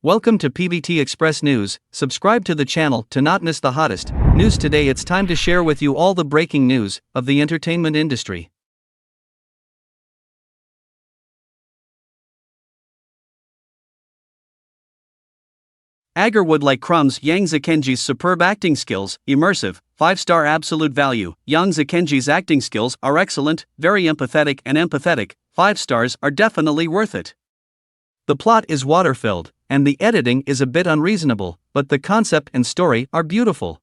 Welcome to PVT Express News. Subscribe to the channel to not miss the hottest news. Today it's time to share with you all the breaking news of the entertainment industry. Agarwood Like Crumbs Yang Zichengyi's superb acting skills, immersive, 5-star absolute value. Zichengyi's acting skills are excellent, very empathetic and empathetic, 5 stars are definitely worth it. The plot is water-filled, and the editing is a bit unreasonable, but the concept and story are beautiful.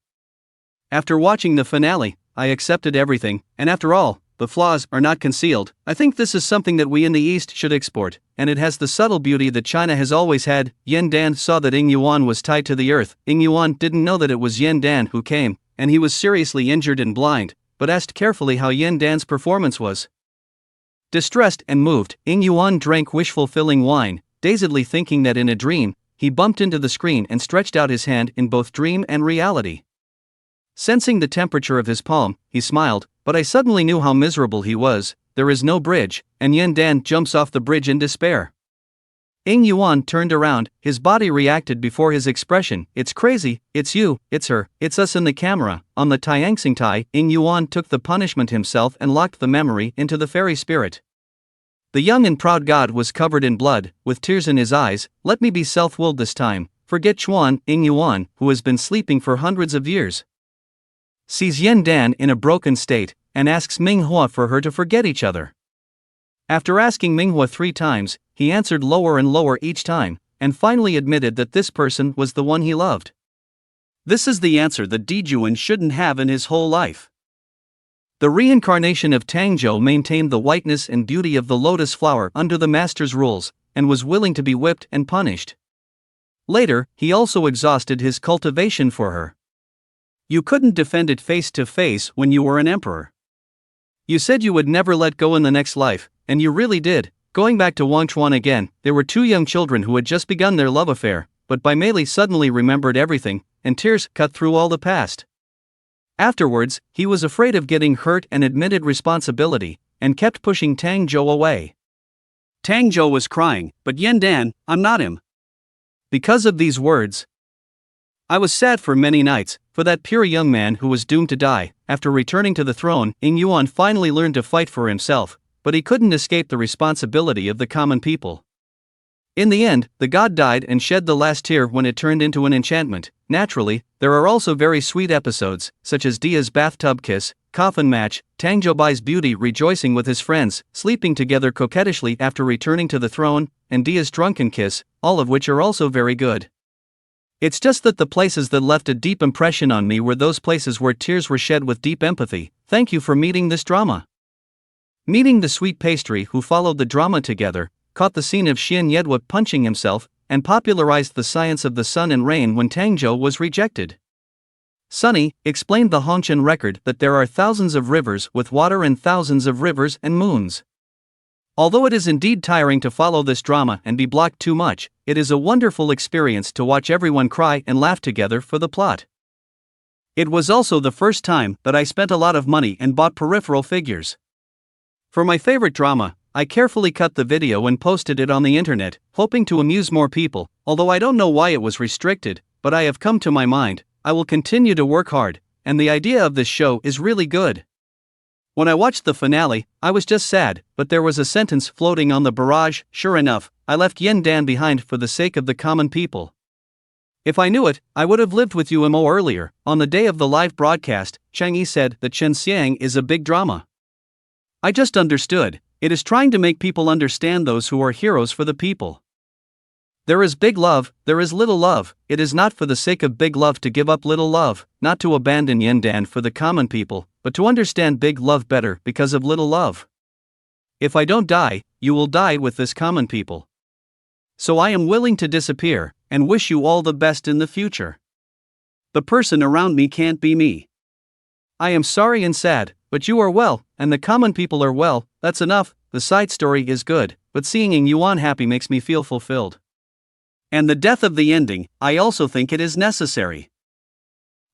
After watching the finale, I accepted everything, and after all, the flaws are not concealed. I think this is something that we in the East should export, and it has the subtle beauty that China has always had. Yan Dan saw that Ying Yuan was tied to the earth. Ying Yuan didn't know that it was Yan Dan who came, and he was seriously injured and blind, but asked carefully how Yan Dan's performance was. Distressed and moved, Ying Yuan drank wish-fulfilling wine, dazedly thinking that in a dream, he bumped into the screen and stretched out his hand in both dream and reality. Sensing the temperature of his palm, he smiled, but I suddenly knew how miserable he was. There is no bridge, and Yan Dan jumps off the bridge in despair. Ying Yuan turned around, his body reacted before his expression. It's crazy, it's you, it's her, it's us in the camera. On the Tianxingtai, Ying Yuan took the punishment himself and locked the memory into the fairy spirit. The young and proud god was covered in blood, with tears in his eyes. Let me be self-willed this time, forget Chuan. Ying Yuan, who has been sleeping for hundreds of years, sees Yan Dan in a broken state, and asks Minghua for her to forget each other. After asking Minghua 3 times, he answered lower and lower each time, and finally admitted that this person was the one he loved. This is the answer that Dijuan shouldn't have in his whole life. The reincarnation of Tangzhou maintained the whiteness and beauty of the lotus flower under the master's rules, and was willing to be whipped and punished. Later, he also exhausted his cultivation for her. You couldn't defend it face to face when you were an emperor. You said you would never let go in the next life, and you really did. Going back to Wangchuan again, there were 2 young children who had just begun their love affair, but Bai Meili suddenly remembered everything, and tears cut through all the past. Afterwards, he was afraid of getting hurt and admitted responsibility, and kept pushing Tangzhou away. Tangzhou was crying, but Yan Dan, I'm not him. Because of these words, I was sad for many nights, for that pure young man who was doomed to die. After returning to the throne, Ying Yuan finally learned to fight for himself, but he couldn't escape the responsibility of the common people. In the end, the god died and shed the last tear when it turned into an enchantment. Naturally, there are also very sweet episodes, such as Dia's bathtub kiss, coffin match, Tangzhou Bai's beauty rejoicing with his friends, sleeping together coquettishly after returning to the throne, and Dia's drunken kiss, all of which are also very good. It's just that the places that left a deep impression on me were those places where tears were shed with deep empathy. Thank you for meeting this drama. Meeting the sweet pastry who followed the drama together, caught the scene of Xian Yedwa punching himself, and popularized the science of the sun and rain when Tangzhou was rejected. Sunny explained the Hongqian record that there are thousands of rivers with water and thousands of rivers and moons. Although it is indeed tiring to follow this drama and be blocked too much, it is a wonderful experience to watch everyone cry and laugh together for the plot. It was also the first time that I spent a lot of money and bought peripheral figures. For my favorite drama, I carefully cut the video and posted it on the internet, hoping to amuse more people. Although I don't know why it was restricted, but I have come to my mind, I will continue to work hard, and the idea of this show is really good. When I watched the finale, I was just sad, but there was a sentence floating on the barrage. Sure enough, I left Yan Dan behind for the sake of the common people. If I knew it, I would have lived with you more earlier. On the day of the live broadcast, Cheng said that Chen Xiang is a big drama. I just understood. It is trying to make people understand those who are heroes for the people. There is big love, there is little love. It is not for the sake of big love to give up little love, not to abandon Yan Dan for the common people, but to understand big love better because of little love. If I don't die, you will die with this common people. So I am willing to disappear, and wish you all the best in the future. The person around me can't be me. I am sorry and sad, but you are well, and the common people are well. That's enough. The side story is good, but seeing Ying Yuan happy makes me feel fulfilled. And the death of the ending, I also think it is necessary.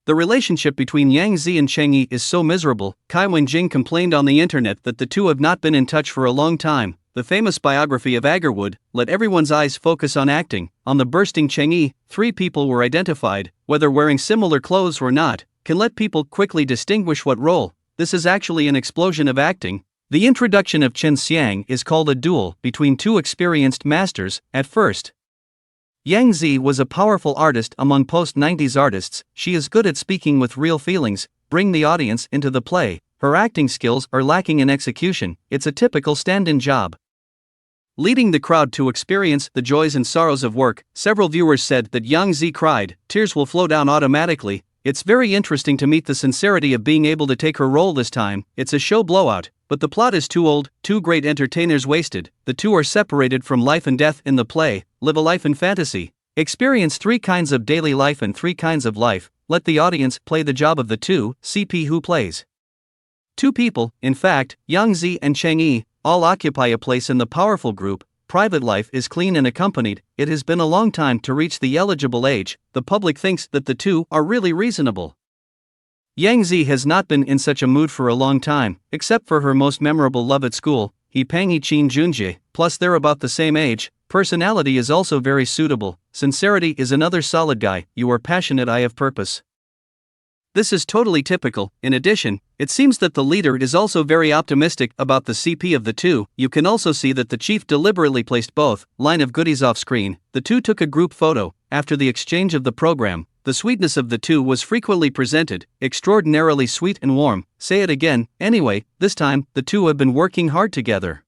The relationship between Yangzi and Cheng is so miserable. Kai Wenjing complained on the internet that the two have not been in touch for a long time, the famous biography of Agarwood, let everyone's eyes focus on acting. On the bursting Cheng, 3 people were identified, whether wearing similar clothes or not, can let people quickly distinguish what role. This is actually an explosion of acting. The introduction of Yang is called a duel between 2 experienced masters. At first, Yangzi was a powerful artist among post-90s artists. She is good at speaking with real feelings, bring the audience into the play. Her acting skills are lacking in execution. It's a typical stand-in job. Leading the crowd to experience the joys and sorrows of work, several viewers said that Yangzi cried, tears will flow down automatically. It's very interesting to meet the sincerity of being able to take her role this time. It's a show blowout, but the plot is too old, 2 great entertainers wasted. The 2 are separated from life and death in the play, live a life in fantasy. Experience 3 kinds of daily life and 3 kinds of life. Let the audience play the job of the 2, CP who plays 2 people. In fact, Yangzi and Cheng all occupy a place in the powerful group. Private life is clean and accompanied. It has been a long time to reach the eligible age. The public thinks that the 2 are really reasonable. Yangzi has not been in such a mood for a long time, except for her most memorable love at school, Pangi Chin Junjie, plus they're about the same age. Personality is also very suitable. Sincerity is another solid guy. You are passionate, I have purpose. This is totally typical. In addition, it seems that the leader is also very optimistic about the CP of the 2. You can also see that the chief deliberately placed both line of goodies off screen. The 2 took a group photo. After the exchange of the program, the sweetness of the 2 was frequently presented, extraordinarily sweet and warm. Say it again. Anyway, this time, the 2 have been working hard together.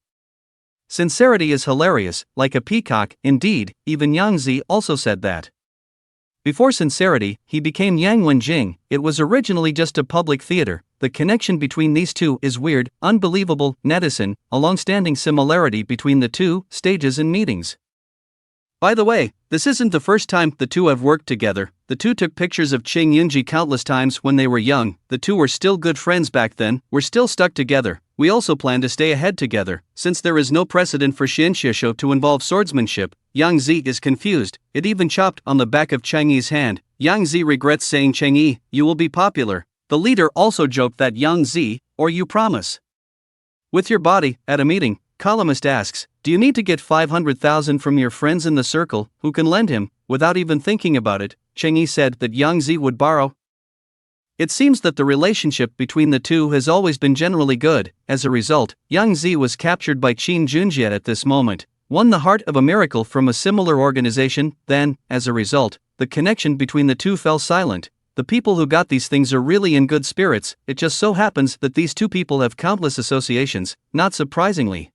Sincerity is hilarious, like a peacock. Indeed, even Yangzi also said that. Before sincerity, he became Yang Wenjing. It was originally just a public theater. The connection between these 2 is weird, unbelievable. Netizen, a long-standing similarity between the 2 stages and meetings. By the way, this isn't the first time the 2 have worked together. The 2 took pictures of Zichengyi countless times when they were young. The 2 were still good friends back then. We're still stuck together. We also plan to stay ahead together. Since there is no precedent for Shen to involve swordsmanship, Yangzi is confused. It even chopped on the back of Chengyi's hand. Yangzi regrets saying, Chengyi, you will be popular. The leader also joked that Yangzi, or you promise with your body. At a meeting, columnist asks, do you need to get 500,000 from your friends in the circle, who can lend him? Without even thinking about it, Chengyi said that Yangzi would borrow. It seems that the relationship between the 2 has always been generally good. As a result, Yangzi was captured by Qin Junjie at this moment, won the heart of a miracle from a similar organization. Then, as a result, the connection between the 2 fell silent. The people who got these things are really in good spirits. It just so happens that these 2 people have countless associations, not surprisingly.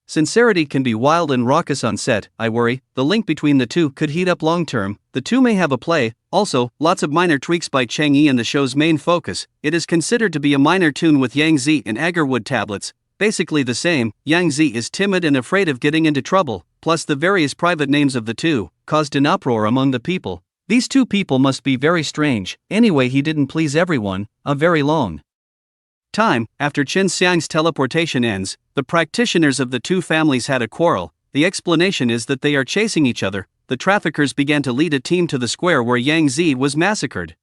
Sincerity can be wild and raucous on set. I worry, the link between the 2 could heat up long term. The 2 may have a play. Also, lots of minor tweaks by Chengyi in the show's main focus. It is considered to be a minor tune with Yangzi and Agarwood tablets. Basically the same. Yangzi is timid and afraid of getting into trouble, plus the various private names of the 2 caused an uproar among the people. These 2 people must be very strange. Anyway, he didn't please everyone. A very long time after Chen Xiang's teleportation ends, the practitioners of the 2 families had a quarrel. The explanation is that they are chasing each other. The traffickers began to lead a team to the square where Yangzi was massacred.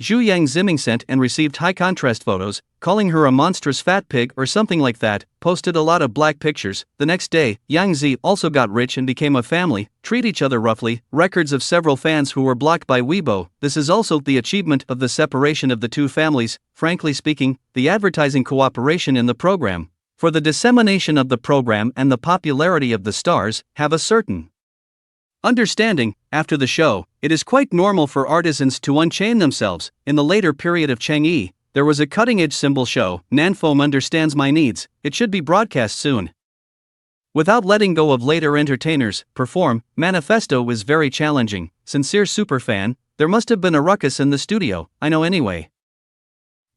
Zhu Yang Ziming sent and received high contrast photos, calling her a monstrous fat pig or something like that, posted a lot of black pictures. The next day, Yangzi also got rich and became a family, treat each other roughly, records of several fans who were blocked by Weibo. This is also the achievement of the separation of the 2 families. Frankly speaking, the advertising cooperation in the program, for the dissemination of the program and the popularity of the stars, have a certain understanding. After the show, it is quite normal for artisans to unchain themselves. In the later period of Chengyi, there was a cutting-edge symbol show, Nanfom Understands My Needs. It should be broadcast soon. Without letting go of later entertainers, perform, manifesto is very challenging. Sincere superfan, there must have been a ruckus in the studio, I know anyway.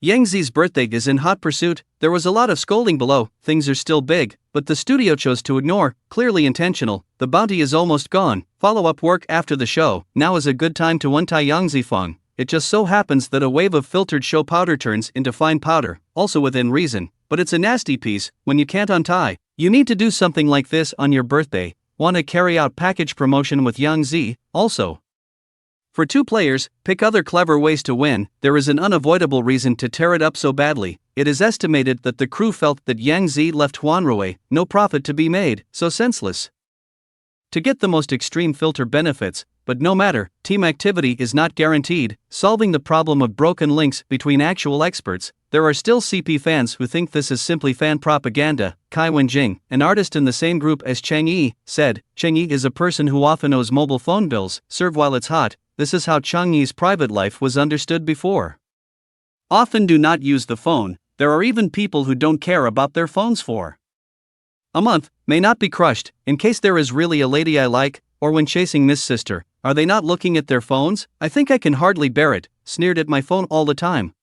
Yangzi's birthday is in hot pursuit. There was a lot of scolding below. Things are still big, but the studio chose to ignore, clearly intentional. The bounty is almost gone. Follow-up work after the show. Now is a good time to untie Yangzi Feng. It just so happens that a wave of filtered show powder turns into fine powder, also within reason, but it's a nasty piece when you can't untie. You need to do something like this on your birthday. Want to carry out package promotion with Yangzi, also. For two players, pick other clever ways to win. There is an unavoidable reason to tear it up so badly. It is estimated that the crew felt that Yangzi left Huanrui, no profit to be made, so senseless. To get the most extreme filter benefits, but no matter, team activity is not guaranteed. Solving the problem of broken links between actual experts, there are still CP fans who think this is simply fan propaganda. Kai Wenjing, an artist in the same group as Cheng Yi, said, Cheng Yi is a person who often owes mobile phone bills, serve while it's hot. This is how Cheng Yi's private life was understood before. Often do not use the phone. There are even people who don't care about their phones for a month, may not be crushed, in case there is really a lady I like, or when chasing Miss Sister, are they not looking at their phones? I think I can hardly bear it, sneered at my phone all the time.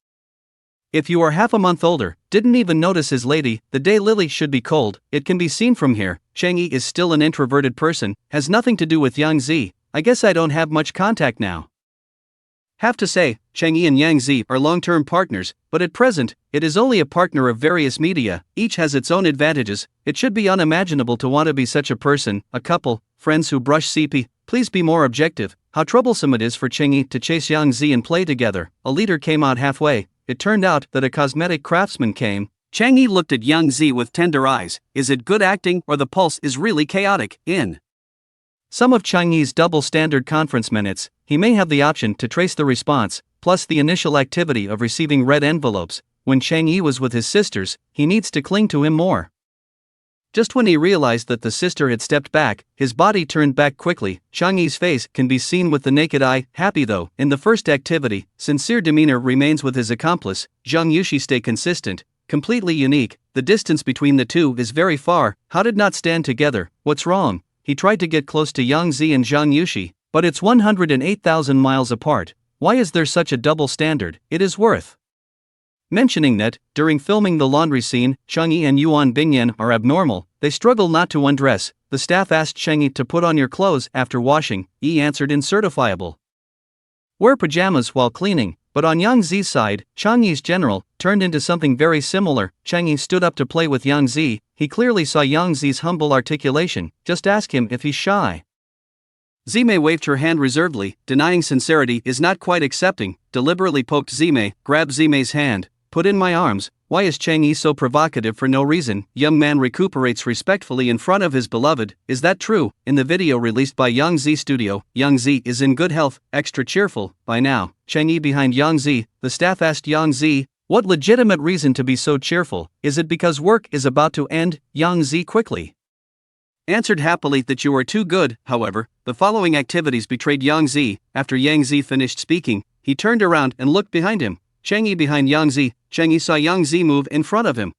If you are half a month older, didn't even notice his lady, the day Lily should be cold, it can be seen from here. Cheng Yi is still an introverted person, has nothing to do with Yangzi. I guess I don't have much contact now. Have to say, Cheng Yi and Yangzi are long-term partners, but at present, it is only a partner of various media. Each has its own advantages. It should be unimaginable to want to be such a person, a couple, friends who brush CP. Please be more objective. How troublesome it is for Cheng Yi to chase Yangzi and play together. A leader came out halfway. It turned out that a cosmetic craftsman came. Cheng Yi looked at Yangzi with tender eyes. Is it good acting or the pulse is really chaotic? In some of Cheng Yi's double standard conference minutes, he may have the option to trace the response, plus the initial activity of receiving red envelopes. When Cheng Yi was with his sisters, he needs to cling to him more. Just when he realized that the sister had stepped back, his body turned back quickly. Cheng Yi's face can be seen with the naked eye. Happy though, in the first activity, sincere demeanor remains with his accomplice. Zhang Yuxi stay consistent, completely unique. The distance between the two is very far. How did not stand together? What's wrong? He tried to get close to Yangzi and Zhang Yuxi, but it's 108,000 miles apart. Why is there such a double standard? It is worth mentioning that, during filming the laundry scene, Cheng Yi and Yuan Bingyan are abnormal. They struggle not to undress. The staff asked Cheng Yi to put on your clothes after washing. Yi answered incertifiable. Wear pajamas while cleaning. But on Yangzi's side, Cheng Yi's general turned into something very similar. Cheng Yi stood up to play with Yangzi. He clearly saw Yangzi's humble articulation. Just ask him if he's shy. Zimei waved her hand reservedly, denying sincerity is not quite accepting. Deliberately poked Zimei, grabbed Zimei's hand. Put in my arms. Why is Cheng Yi so provocative for no reason? Young man recuperates respectfully in front of his beloved. Is that true? In the video released by Yangzi Studio, Yangzi is in good health, extra cheerful. By now, Cheng Yi behind Yangzi. The staff asked Yangzi, what legitimate reason to be so cheerful? Is it because work is about to end? Yangzi quickly answered happily that you are too good. However, the following activities betrayed Yangzi. After Yangzi finished speaking, he turned around and looked behind him. Cheng Yi behind Yangzi. Cheng Yi saw Yangzi move in front of him.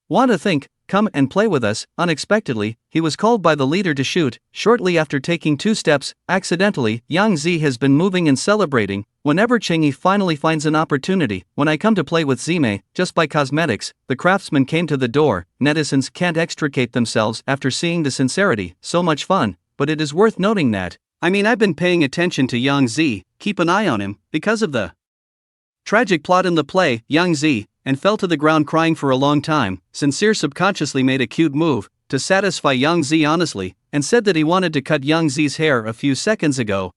Want to think? Come and play with us. Unexpectedly, he was called by the leader to shoot. Shortly after taking 2 steps, accidentally, Yangzi has been moving and celebrating. Whenever Cheng Yi finally finds an opportunity, when I come to play with Zimei, just by cosmetics, the craftsman came to the door. Netizens can't extricate themselves after seeing the sincerity. So much fun, but it is worth noting that, I've been paying attention to Yangzi, keep an eye on him, because of the tragic plot in the play, Yangzi, and fell to the ground crying for a long time. Sincere subconsciously made a cute move to satisfy Yangzi honestly, and said that he wanted to cut Yangzi's hair a few seconds ago.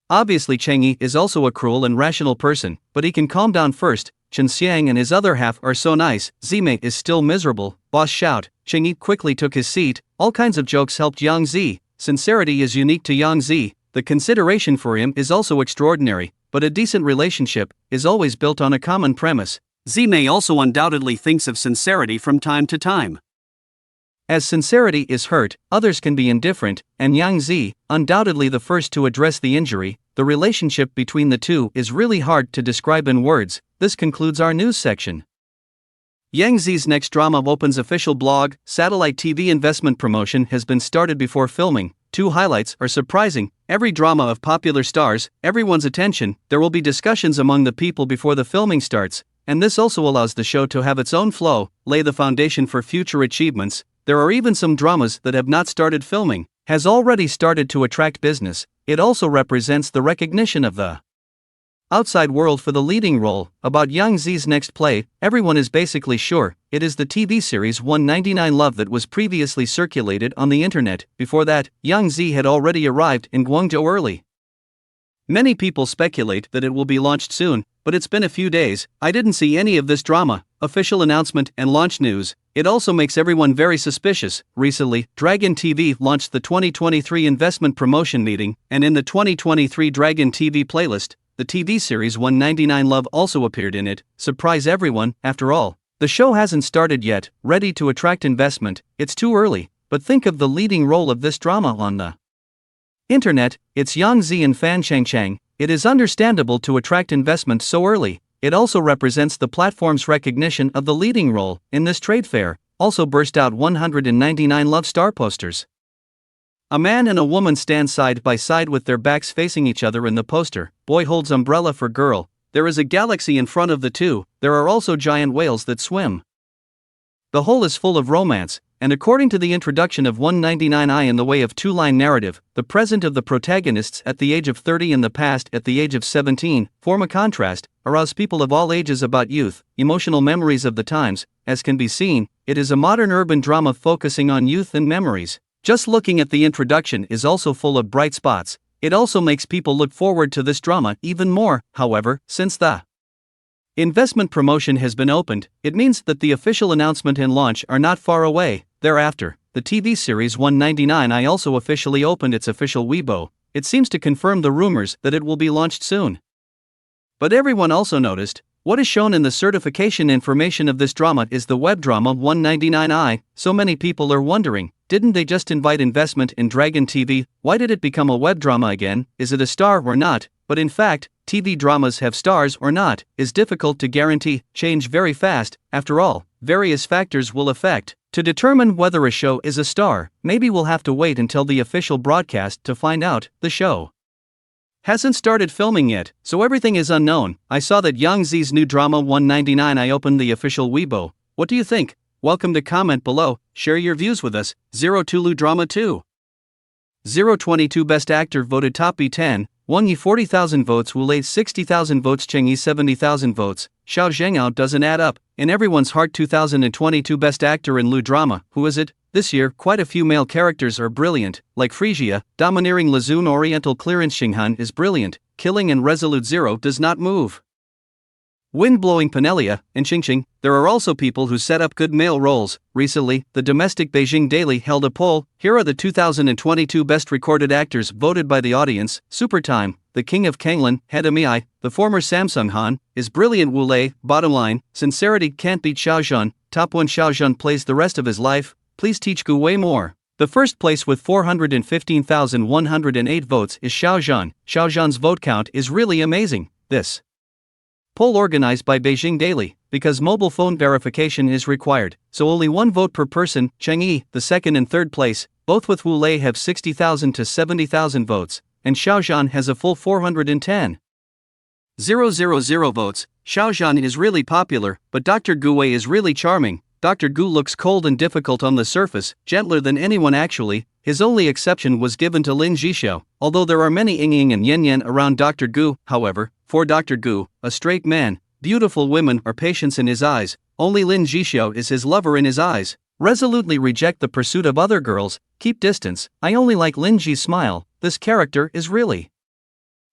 Obviously Cheng Yi is also a cruel and rational person, but he can calm down first. Chen Xiang and his other half are so nice. Zimei is still miserable. Boss shout. Cheng Yi quickly took his seat. All kinds of jokes helped Yangzi. Sincerity is unique to Yangzi. The consideration for him is also extraordinary, but a decent relationship is always built on a common premise. Zimei also undoubtedly thinks of sincerity from time to time. As sincerity is hurt, others can be indifferent, and Yangzi, undoubtedly the first to address the injury. The relationship between the two is really hard to describe in words. This concludes our news section. Yangzi's next drama opens official blog. Satellite TV investment promotion has been started before filming. 2 highlights are surprising. Every drama of popular stars, everyone's attention. There will be discussions among the people before the filming starts, and this also allows the show to have its own flow, lay the foundation for future achievements. There are even some dramas that have not started filming, has already started to attract business. It also represents the recognition of the outside world for the leading role. About Yangzi's next play, everyone is basically sure it is the TV series 199 Love that was previously circulated on the internet. Before that, Yangzi had already arrived in Guangzhou early Many people speculate that it will be launched soon, but it's been a few days. I didn't see any of this drama, official announcement, and launch news. It also makes everyone very suspicious. Recently, Dragon TV launched the 2023 investment promotion meeting, and in the 2023 Dragon TV playlist, the TV series 199 Love also appeared in it. Surprise everyone, after all. The show hasn't started yet, ready to attract investment. It's too early, but think of the leading role of this drama on the internet. It's Yangzi and fan cheng. It is understandable to attract investment so early. It also represents the platform's recognition of the leading role in this trade fair. Also burst out 199 love star posters. A man and a woman stand side by side with their backs facing each other in the poster. Boy holds umbrella for girl. There is a galaxy in front of the two. There are also giant whales that swim. The whole is full of romance, and according to the introduction of 199i in the way of two-line narrative, the present of the protagonists at the age of 30 and the past at the age of 17 form a contrast, arouse people of all ages about youth, emotional memories of the times. As can be seen, it is a modern urban drama focusing on youth and memories. Just looking at the introduction is also full of bright spots. It also makes people look forward to this drama even more. However, since the investment promotion has been opened, it means that the official announcement and launch are not far away. Thereafter, the TV series 199i also officially opened its official Weibo. It seems to confirm the rumors that it will be launched soon. But everyone also noticed, what is shown in the certification information of this drama is the web drama 199i. So many people are wondering, didn't they just invite investment in Dragon TV? Why did it become a web drama again? Is it a star or not? But in fact, TV dramas have stars or not is difficult to guarantee, change very fast. After all, various factors will affect to determine whether a show is a star. Maybe we'll have to wait until the official broadcast to find out. The show hasn't started filming yet, so everything is unknown. I saw that Yangzi's new drama 199i opened the official Weibo. What do you think? Welcome to comment below, share your views with us. 02 Drama 2 022 Best Actor voted top B10, Wang Yi 40,000 votes, Wu Lei 60,000 votes, Cheng Yi 70,000 votes. Xiao Zhenghao doesn't add up. In everyone's heart 2022 Best Actor in Lu Drama, who is it? This year, quite a few male characters are brilliant, like Frisia, domineering Lazun Oriental clearance Xinghan is brilliant, killing and resolute Zero does not move. Wind-blowing Penelia, and Qingqing. There are also people who set up good male roles. Recently, the domestic Beijing Daily held a poll. Here are the 2022 best recorded actors voted by the audience. Supertime, the king of Kanglan, He Demi, the former Samsung Han, is brilliant. Wu Lei. Bottom line, sincerity can't beat Xiao Zhan. Top 1 Xiao Zhan plays the rest of his life. Please teach Gu Wei more. The first place with 415,108 votes is Xiao Zhan. Xiao Zhan's vote count is really amazing. This poll organized by Beijing Daily, because mobile phone verification is required, so only one vote per person. Cheng Yi, the second and third place, both with Wu Lei have 60,000 to 70,000 votes, and Xiao Zhan has a full 410,000 votes. Xiao Zhan is really popular, but Dr. Gu Wei is really charming. Dr. Gu looks cold and difficult on the surface, gentler than anyone actually. His only exception was given to Lin Zhixiao, although there are many Ying and Yan around Dr. Gu. However, for Dr. Gu, a straight man, beautiful women are patients in his eyes. Only Lin Zhixiao is his lover in his eyes. Resolutely reject the pursuit of other girls, keep distance. I only like Lin Zhi's smile. This character is really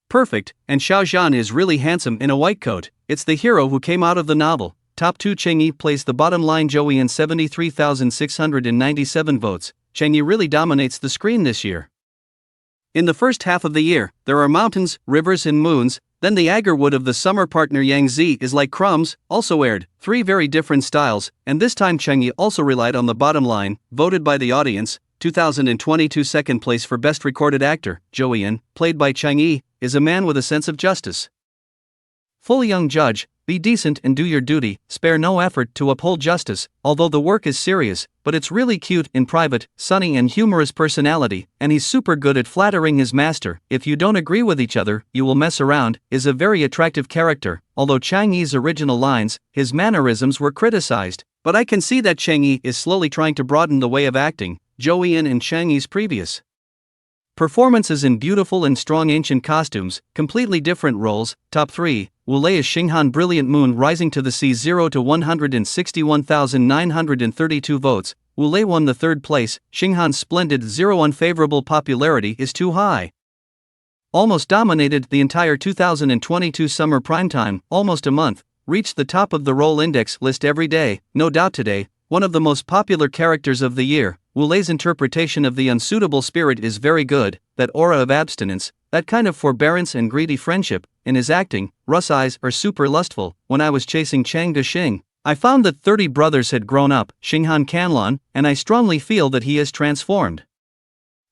perfect, and Xiao Zhan is really handsome in a white coat. It's the hero who came out of the novel. Top 2 Cheng Yi plays the bottom line. Joey in 73,697 votes. Cheng Yi really dominates the screen this year. In the first half of the year, there are mountains, rivers and moons. Then the Agarwood of the summer partner Yangzi is Like Crumbs, also aired. 3 very different styles, and this time Cheng Yi also relied on the bottom line, voted by the audience. 2022 second place for best recorded actor, Joey, played by Cheng Yi, is a man with a sense of justice. Full young judge, be decent and do your duty, spare no effort to uphold justice, although the work is serious, but it's really cute in private, sunny and humorous personality, and he's super good at flattering his master. If you don't agree with each other, you will mess around, is a very attractive character. Although Cheng Yi's original lines, his mannerisms were criticized, but I can see that Cheng Yi is slowly trying to broaden the way of acting. Joey and Cheng Yi's previous performances in beautiful and strong ancient costumes, completely different roles. Top 3, Wu Lei is Xinghan brilliant moon rising to the sea 0 to 161,932 votes. Wu Lei won the third place. Xinghan's splendid 0 unfavorable popularity is too high. almost dominated the entire 2022 summer primetime, almost a month, reached the top of the Roll Index list every day, no doubt today, one of the most popular characters of the year. Wu Lei's interpretation of the unsuitable spirit is very good, that aura of abstinence, that kind of forbearance and greedy friendship. In his acting, Russ' eyes are super lustful. When I was chasing Cheng to Xing, I found that 30 brothers had grown up, Xinghan Canlan, and I strongly feel that he has transformed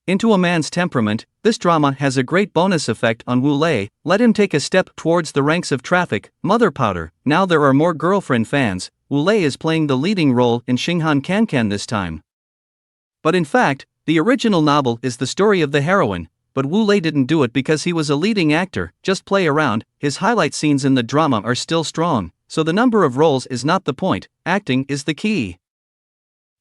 into a man's temperament. This drama has a great bonus effect on Wu Lei. Let him take a step towards the ranks of traffic. Mother powder. Now there are more girlfriend fans. Wu Lei is playing the leading role in Xinghan Cancan this time. But in fact, the original novel is the story of the heroine, but Wu Lei didn't do it because he was a leading actor. Just play around. His highlight scenes in the drama are still strong, so the number of roles is not the point. Acting is the key.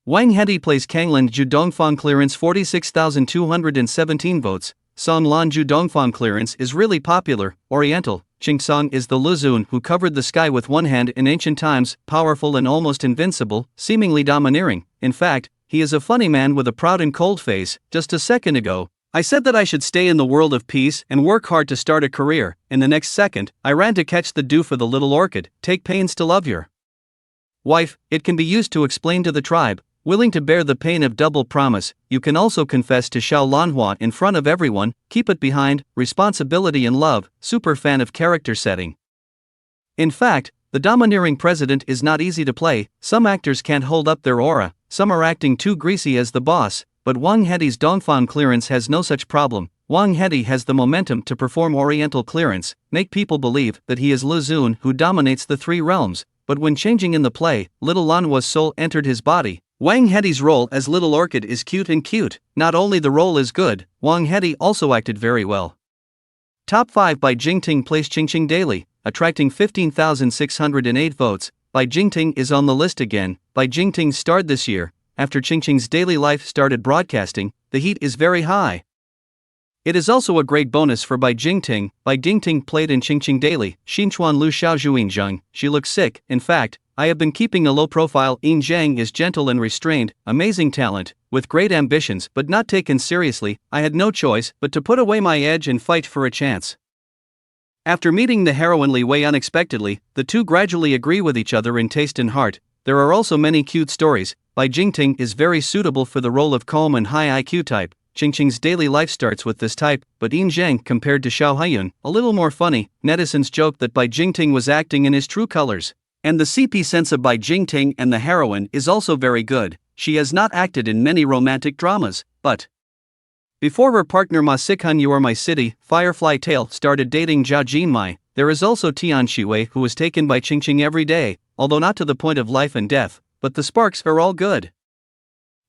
Wang Hedi plays Kanglan Ju Dongfang, clearance 46,217 votes. Song Lan Ju Dongfang clearance is really popular. Oriental. Qing Song is the Luzun who covered the sky with one hand in ancient times, powerful and almost invincible, seemingly domineering. In fact, he is a funny man with a proud and cold face. Just a second ago, I said that I should stay in the world of peace and work hard to start a career. In the next second, I ran to catch the dew for the little orchid. Take pains to love your wife. It can be used to explain to the tribe, willing to bear the pain of double promise. You can also confess to Xiao Lanhua in front of everyone. Keep it behind. Responsibility and love. Super fan of character setting. In fact, the domineering president is not easy to play. Some actors can't hold up their aura, some are acting too greasy as the boss, but Wang Hedi's Dongfang clearance has no such problem. Wang Hedi has the momentum to perform Oriental clearance, make people believe that he is Lu Xun who dominates the three realms, but when changing in the play, little Lanhua's soul entered his body. Wang Hedi's role as Little Orchid is cute and cute. Not only the role is good, Wang Hedi also acted very well. Top 5 by Jingting plays Qingqing daily, attracting 15,608 votes. Bai Jingting is on the list again. Bai Jingting starred this year. After Qingqing's daily life started broadcasting, the heat is very high. It is also a great bonus for Bai Jingting. Bai Jingting played in Qingqing daily. Xinchuan Lu Xiaojuin Zheng. She looks sick. In fact, I have been keeping a low profile. Yin Zhang is gentle and restrained, amazing talent, with great ambitions but not taken seriously. I had no choice but to put away my edge and fight for a chance. After meeting the heroine Li Wei unexpectedly, the two gradually agree with each other in taste and heart. There are also many cute stories. Bai Jingting is very suitable for the role of calm and high IQ type. Qingqing's daily life starts with this type, but Yin Zhang compared to Xiao Haiyun, a little more funny. Netizens joke that Bai Jingting was acting in his true colors. And the CP sense of Bai Jingting and the heroine is also very good. She has not acted in many romantic dramas, but before her partner Ma Sikhun You Are My City, Firefly Tale started dating Zhao Jinmai. There is also Tian Shiwei who was taken by Qingqing every day, although not to the point of life and death, but the sparks are all good.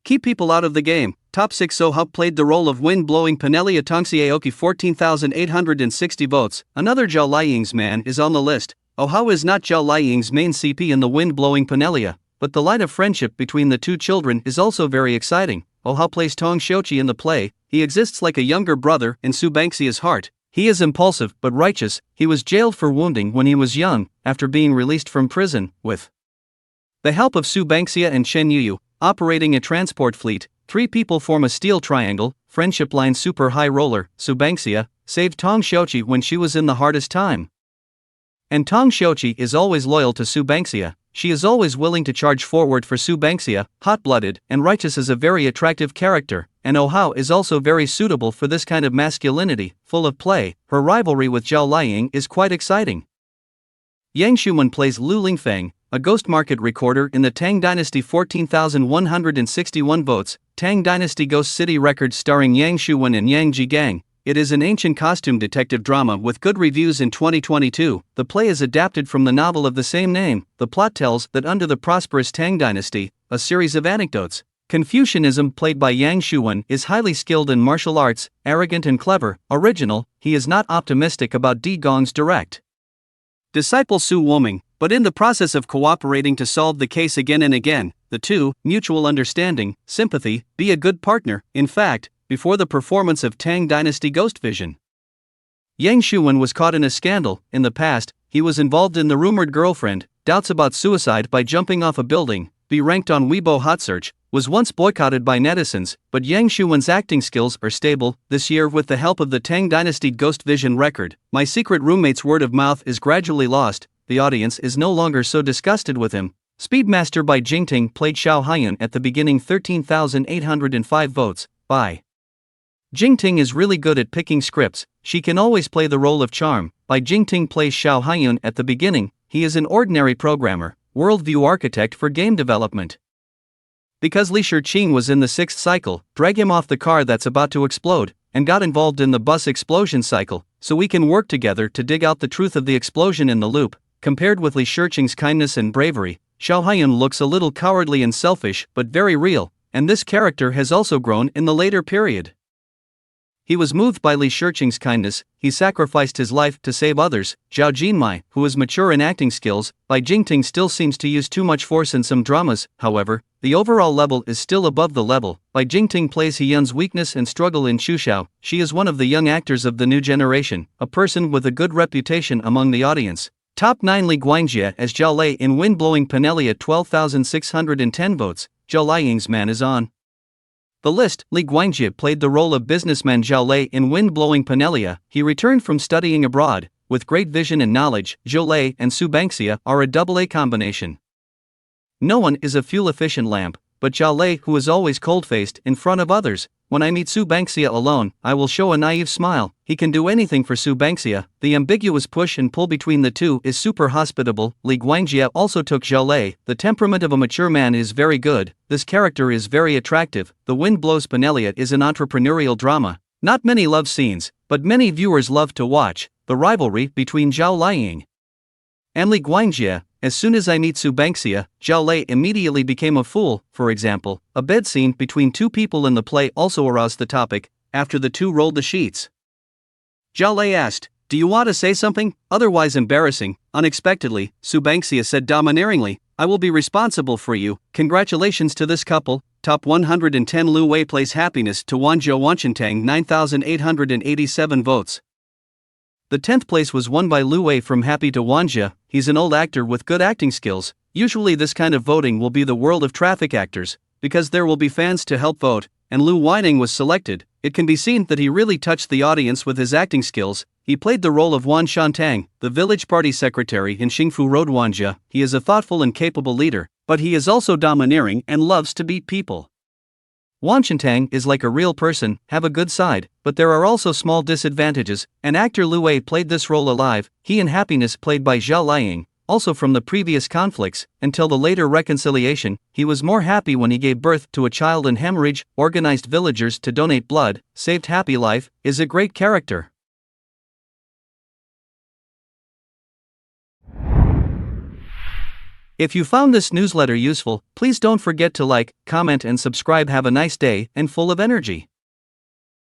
Keep people out of the game. Top 6 So Hup played the role of wind-blowing Penelia Tongxi Aoki 14,860 votes. Another Zhao Liying's man is on the list. Oh How is not Zhao Liying's main CP in the wind-blowing Penelia, but the light of friendship between the two children is also very exciting. Oh How plays Tong Xiuqi in the play. He exists like a younger brother in Su Bangxia's heart. He is impulsive but righteous. He was jailed for wounding when he was young, after being released from prison, with the help of Su Bangxia and Shen Yuyu, operating a transport fleet. 3 people form a steel triangle. Friendship line super high roller, Su Bangxia, saved Tong Xiuqi when she was in the hardest time. And Tong Xiuqi is always loyal to Su Bangxia. She is always willing to charge forward for Su Bangxia. Hot-blooded and righteous is a very attractive character, and Oh How is also very suitable for this kind of masculinity, full of play. Her rivalry with Zhao Liying is quite exciting. Yang Shuman plays Lu Lingfeng, a ghost market recorder in the Tang Dynasty. 14,161 votes. Tang Dynasty Ghost City Records starring Yang Shuwen and Yang Jigang. It is an ancient costume detective drama with good reviews in 2022. The play is adapted from the novel of the same name. The plot tells that under the prosperous Tang Dynasty, a series of anecdotes. Confucianism played by Yang Shuwen is highly skilled in martial arts, arrogant and clever. Original, he is not optimistic about Di Gong's direct disciple Su Woming, but in the process of cooperating to solve the case again and again, the two, mutual understanding, sympathy, be a good partner. In fact, before the performance of Tang Dynasty Ghost Vision, Yang Shuwen was caught in a scandal. In the past, he was involved in the rumored girlfriend, doubts about suicide by jumping off a building, be ranked on Weibo Hot Search, was once boycotted by netizens, but Yang Shuwen's acting skills are stable. This year, with the help of the Tang Dynasty Ghost Vision record, my secret roommate's word of mouth is gradually lost. The audience is no longer so disgusted with him. Speedmaster by Jingting played Xiao Haiyan at the beginning, 13,805 votes. By Jingting is really good at picking scripts. She can always play the role of charm. By Jingting plays Xiao Haiyan at the beginning. He is an ordinary programmer, worldview architect for game development. Because Li Shiqing was in the 6th cycle, drag him off the car that's about to explode, and got involved in the bus explosion cycle, so we can work together to dig out the truth of the explosion in the loop. Compared with Li Shiqing's kindness and bravery, Xiao Haiyan looks a little cowardly and selfish, but very real, and this character has also grown in the later period. He was moved by Li Shiqing's kindness. He sacrificed his life to save others. Zhao Jinmai, who is mature in acting skills, by Jingting still seems to use too much force in some dramas. However, the overall level is still above the level. By Jingting plays He-Yun's weakness and struggle in Xuxiao. She is one of the young actors of the new generation, a person with a good reputation among the audience. Top 9 Li Guangjie as Zhao Lei in Wind-Blowing Penelli at 12,610 votes. Zhao Liang's man is on the list. Li Guangjie played the role of businessman Zhao Lei in Wind-Blowing Penelli. He returned from studying abroad. With great vision and knowledge, Zhao Lei and Su Bangxia are a double-A combination. No one is a fuel-efficient lamp, but Zhao Lei, who is always cold-faced in front of others. When I meet Su Bangxia alone, I will show a naive smile. He can do anything for Su Bangxia. The ambiguous push and pull between the two is super hospitable. Li Guangjie also took Zhao Lei. The temperament of a mature man is very good. This character is very attractive. The Wind Blows Penelli is an entrepreneurial drama. Not many love scenes, but many viewers love to watch the rivalry between Zhao Liang and Li Guangjie. As soon as I meet Su Bangxia, Zhao Lei immediately became a fool. For example, a bed scene between two people in the play also aroused the topic. After the two rolled the sheets, Zhao Lei asked, "Do you want to say something? Otherwise embarrassing." Unexpectedly, Su Bangxia said domineeringly, "I will be responsible for you. Congratulations to this couple." Top 110 Lu Wei plays Happiness to Wanzhou Wanchentang, 9,887 votes. The 10th place was won by Lu Wei from Happy to Wanjia. He's an old actor with good acting skills. Usually this kind of voting will be the world of traffic actors, because there will be fans to help vote, and Lu Weining was selected. It can be seen that he really touched the audience with his acting skills. He played the role of Wan Shantang, the village party secretary in Xingfu Road Wanjia. He is a thoughtful and capable leader, but he is also domineering and loves to beat people. Wanchentang is like a real person, have a good side, but there are also small disadvantages. An actor Lu Wei played this role alive. He in Happiness played by Zhao Liang, also from the previous conflicts, until the later reconciliation. He was more happy when he gave birth to a child in hemorrhage, organized villagers to donate blood, saved happy life, is a great character. If you found this newsletter useful, please don't forget to like, comment and subscribe. Have a nice day and full of energy.